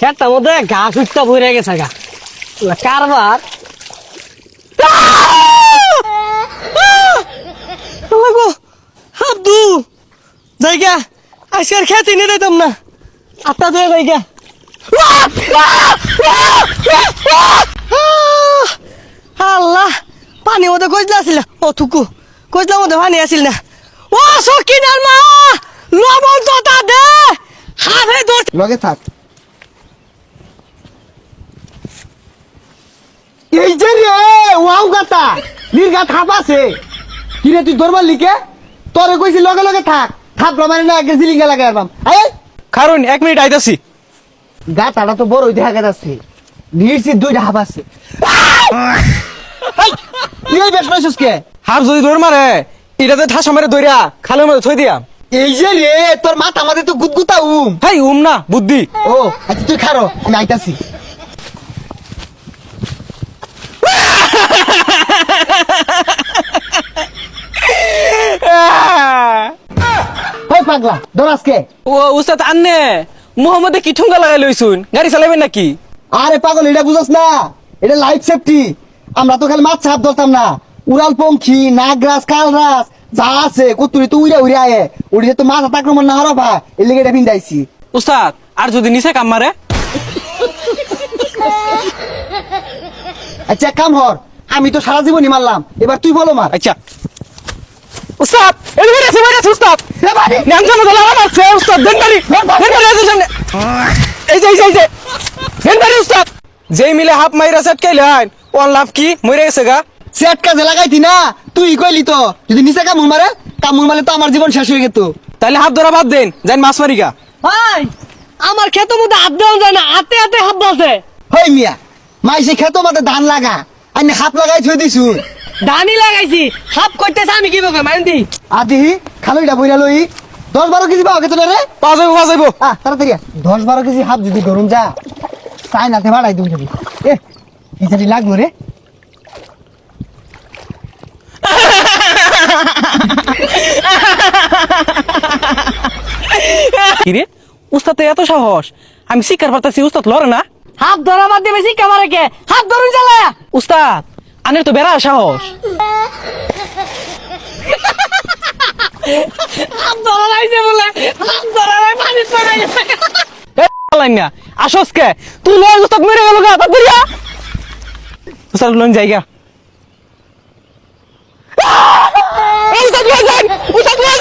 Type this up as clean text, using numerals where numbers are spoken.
খেতার মধ্যে ঘাস উঠতে ভরে গেছে গা কারবার হাবদু জায়গা আজকের খেতে নিয়ে দিতাম না আত্মা ধরে জায়গা আল্লাহ পানি মধ্যে কইজলা আসিল ও থুকু কইজলার মধ্যে পানি আসিল না ও সকিনার মা লবণ তো তা দে হাফে দৌড় লগে থাক। এই যে রে ওয়াও গাতা নির্গা থাপ আছে কি রে তুই দরবার লিখে তোরে কইছি লগে লগে থাক থাপ মানে না আগে জিলিঙ্গা লাগাই আরবাম এই কারণ 1 মিনিট আইতাছি। গাতাটা তো বড়ই দেখা যাচ্ছে নির্সি দুইটা হাফ আছে এই তুই এই বেশ কইছিস কে হাফ যদি দৌড় মারে এটাতে ঠাসা মারে দইরা খালের মধ্যে থই দিয়া। এই যে রে তোর মাথা মাঝে তো গুদগুতা হাই না বুদ্ধি। ও আচ্ছা তুই খারো আমি আইতাছি ওই পাগলা দরাজকে ও উস্তাদ আন্নে মোহাম্মদে কি ঠুঙ্গা লাগাই লইছুন, গাড়ি চালাবেন নাকি? আরে পাগল এটা বুঝছ না এটা লাইফ সেফটি আমরা তো খালি মাছ ছাপ ধরতাম না উড়াল পঙ্খী নাগরাজ কালরাজ যা আছে কতুরি তো উড়ে উড়ে আয়ে উড়ে তো মাছ আক্রমণ না হরবা এর লেগে এটা ভিন্দাইছি উস্তাদ আর যদি নিচে কাম মারে? আচ্ছা কাম হর আমি তো সারা জীবনই মারলাম এবার তুই বলো মার আচ্ছা উস্তাদ এদিকে এসে বাইরে উস্তাদ এ বাড়ি ন্যাংচানো দলা মারছে উস্তাদ দেনবাড়ি আছে সামনে এই যে দেনবাড়ি উস্তাদ যেই মিলে হাফ মাইরা সেট কাইলেন ওর লাভ কি মরে গেছে গা। সেট কাজে লাগাইতি না তুই কইলি তো যদি নিচে কামড় মারে তো আমার জীবন শেষ হয়ে যেত তাইলে হাফ ধরা বাদ দেন যাই মাছ মারি গা। ভাই আমার খেতের মধ্যে হাত দেওয়া যায় না হাতে হাতে হাত বাজে হই মিয়া মাইসে খেতো মাতে ধান লাগা আমি হাত লাগাই থই দিছু ধানি লাগাইছি হাফ করতেছে আমি কি বলবো মাইন্দি আদি খালইটা বইরা লই 10-12 কেজি পাও কেতো রে পাওয়া যাইবো তাড়াতাড়ি 10-12 কেজি হাফ যদি গরম যা চাই নাতে বাড়াই তুমি যদি এ ইসারি লাগলো রে কিরে উস্তাদ তো এত সাহস, আমি শিকার পারতাছি উস্তাদ লড়ে না। হাত ধরা বাদ দিয়ে বেশি কামারে কে হাত ধরুন জ্বালায়া উস্তাদ আনের তো বেড়া সাহস। হাত ধরা লাইছে বলে হাত ধরা লাই পানি পড়ে গেছে না আসস কে তুই লয় উস্তাদ মেরে গেল গা তাড়াতাড়ি উস্তাদ লন জায়গা উস্তাদ লয় যান উস্তাদ লয় যান